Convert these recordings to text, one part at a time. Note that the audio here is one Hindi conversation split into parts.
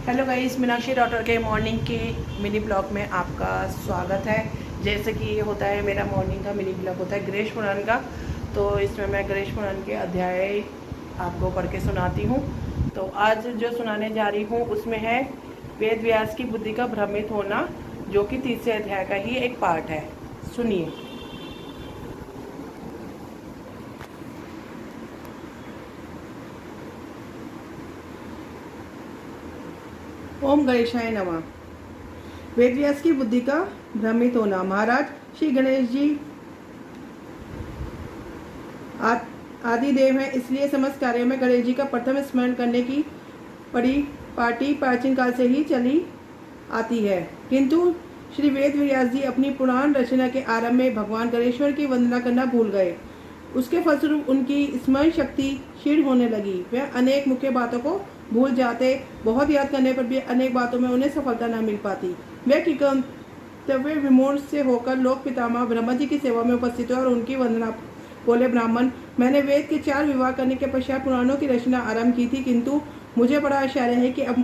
हेलो गाइस, मीनाक्षी डॉटर के मॉर्निंग के मिनी ब्लॉग में आपका स्वागत है। जैसे कि ये होता है मेरा मॉर्निंग का मिनी ब्लॉग होता है गणेश पुराण का, तो इसमें मैं गणेश पुराण के अध्याय आपको पढ़ के सुनाती हूँ। तो आज जो सुनाने जा रही हूँ उसमें है वेद व्यास की बुद्धि का भ्रमित होना, जो कि तीसरे अध्याय का ही एक पार्ट है। सुनिए। ओम गणेशाय नमः। वेदव्यास की बुद्धि का भ्रमित होना। महाराज, श्री गणेश जी आदि देव हैं, इसलिए समस्त कार्यों में गणेश जी का प्रथम स्मरण करने की पार्टी प्राचीन काल से ही चली आती है। किंतु श्री वेद व्यास जी अपनी पुराण रचना के आरंभ में भगवान गणेश्वर की वंदना करना भूल गए। उसके फलस्वरूप उनकी स्मरण शक्ति क्षीण होने लगी। वे अनेक मुख्य बातों को भूल जाते, बहुत याद करने पर भी अनेक बातों में उन्हें सफलता न मिल पाती। वे कर्तव्य विमोह से होकर लोक पितामह ब्रह्मा जी की सेवा में उपस्थित हुए और उनकी वंदना। बोले, ब्राह्मण, मैंने वेद के 4 विभाग करने के पश्चात पुराणों की रचना आरंभ की थी, किंतु मुझे बड़ा आश्चर्य है कि अब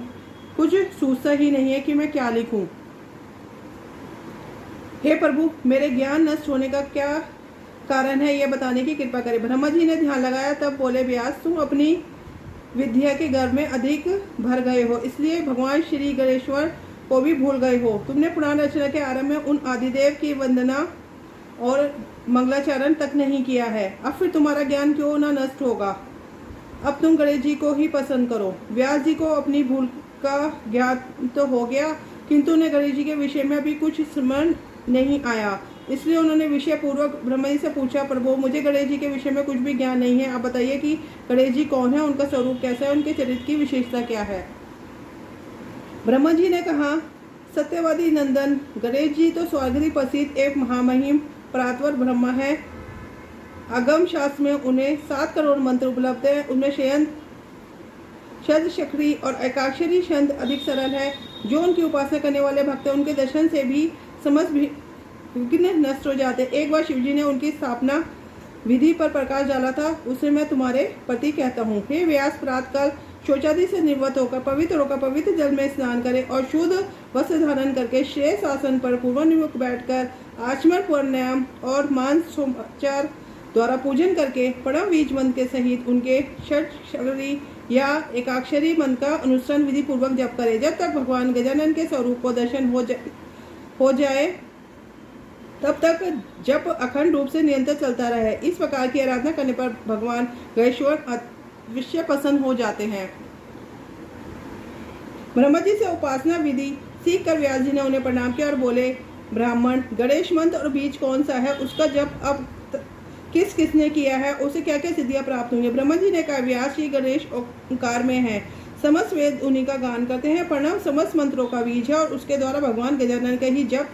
कुछ सूझता ही नहीं है कि मैं क्या लिखूं। हे प्रभु, मेरे ज्ञान नष्ट होने का क्या कारण है, यह बताने की कृपा करें। ब्रह्मा जी ने ध्यान लगाया, तब बोले, व्यास, तुम अपनी विद्या के गर्भ में अधिक भर गए हो, इसलिए भगवान श्री गणेश्वर को भी भूल गए हो। तुमने पुराण रचना के आरंभ में उन आदिदेव की वंदना और मंगलाचरण तक नहीं किया है। अब फिर तुम्हारा ज्ञान क्यों न नष्ट होगा। अब तुम गणेश जी को ही पसंद करो। व्यास जी को अपनी भूल का ज्ञान तो हो गया, किंतु उन्हें गणेश जी के विषय में अभी कुछ स्मरण नहीं आया, इसलिए उन्होंने विषय पूर्वक ब्रह्मा जी से पूछा, प्रभु, मुझे गणेश जी के विषय में कुछ भी ज्ञान नहीं है। आप बताइए कि गणेश जी कौन है, उनका स्वरूप कैसा है, उनके चरित्र की विशेषता क्या है। ब्रह्मा जी ने कहा, सत्यवादी नंदन, गणेश जी तो स्वर्गधि प्रसिद्ध एक महामहिम परात्पर ब्रह्मा है। अगम शास्त्र में उन्हें 7 करोड़ मंत्र उपलब्ध है। उनमें शयन, षड्शक्री और एकाक्षरी छंद अधिक सरल है। जो उनकी उपासना करने वाले भक्त हैं, उनके दर्शन से भी समस्त विघ्न नष्ट हो जाते। एक बार शिवजी ने उनकी स्थापना विधि पर प्रकाश डाला था, उसे मैं तुम्हारे प्रति कहता हूँ। हे व्यास, प्रातःकाल शौचादि से निवृत्त होकर पवित्र जल में स्नान करें और शुद्ध वस्त्र धारण करके श्रेष्ठ आसन पर पूर्वाभिमुख बैठकर आचमन प्राणायाम और मानसोपचार द्वारा पूजन करके परम बीज मंत्र के सहित उनके षट्क्षरी या एकाक्षरी मंत्र का अनुसरण विधि पूर्वक जप करें, जब तक भगवान गजानन के स्वरूप को दर्शन हो जाए, तब तक जप अखंड रूप से निरंतर चलता रहे। इस प्रकार की आराधना करने पर भगवान गणेश्वर अवश्य प्रसन्न हो जाते हैं। ब्रह्मा जी से उपासना विधि सीख कर व्यास जी ने उन्हें प्रणाम किया और बोले, ब्राह्मण, गणेश मंत्र और बीज कौन सा है, उसका जप अब किसने किया है, उसे क्या क्या सिद्धियां प्राप्त हुई है। ब्रह्मा जी ने कहा, व्यास जी गणेश ओंकार में है, समस्त वेद उन्हीं का गान करते हैं। प्रणव समस्त मंत्रों का बीज है और उसके द्वारा भगवान गजानन का ही जप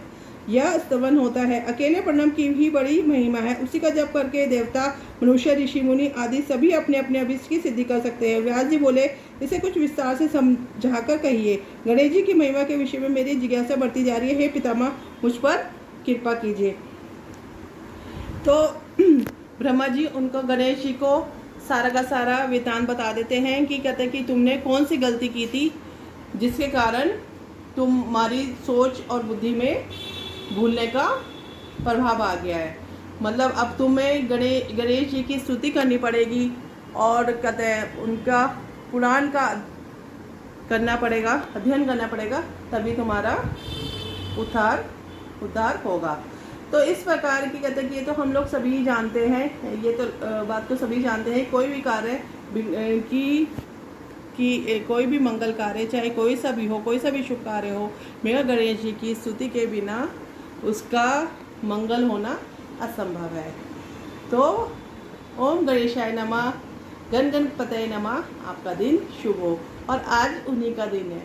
यह स्तवन होता है। अकेले प्रणव की ही बड़ी महिमा है, उसी का जप करके देवता, मनुष्य, ऋषि मुनि आदि सभी अपने अपने अभिष्ट की सिद्धि कर सकते हैं। व्यास जी बोले, इसे कुछ विस्तार से समझाकर कहिए। गणेश जी की महिमा के विषय में मेरी जिज्ञासा बढ़ती जा रही है। हे पितामह, मुझ पर कृपा कीजिए। तो ब्रह्मा जी उनको गणेश जी को सारा का सारा वृतांत बता देते हैं कि कहते हैं कि तुमने कौन सी गलती की थी जिसके कारण तुम्हारी सोच और बुद्धि में भूलने का प्रभाव आ गया है। मतलब अब तुम्हें गणेश जी की स्तुति करनी पड़ेगी और कहते हैं उनका पुराण का करना पड़ेगा, अध्ययन करना पड़ेगा, तभी तुम्हारा उद्धार होगा। तो इस प्रकार की कहते हैं कि ये तो हम लोग सभी जानते हैं, ये तो बात तो सभी जानते हैं। कोई भी कार्य कि कोई भी मंगल कार्य, चाहे कोई सा भी हो, कोई सा भी शुभ कार्य हो, मेरा गणेश जी की स्तुति के बिना उसका मंगल होना असंभव है। तो ओम गणेशाय नमः, गण गणपतये नमः। आपका दिन शुभ हो। और आज उन्हीं का दिन है।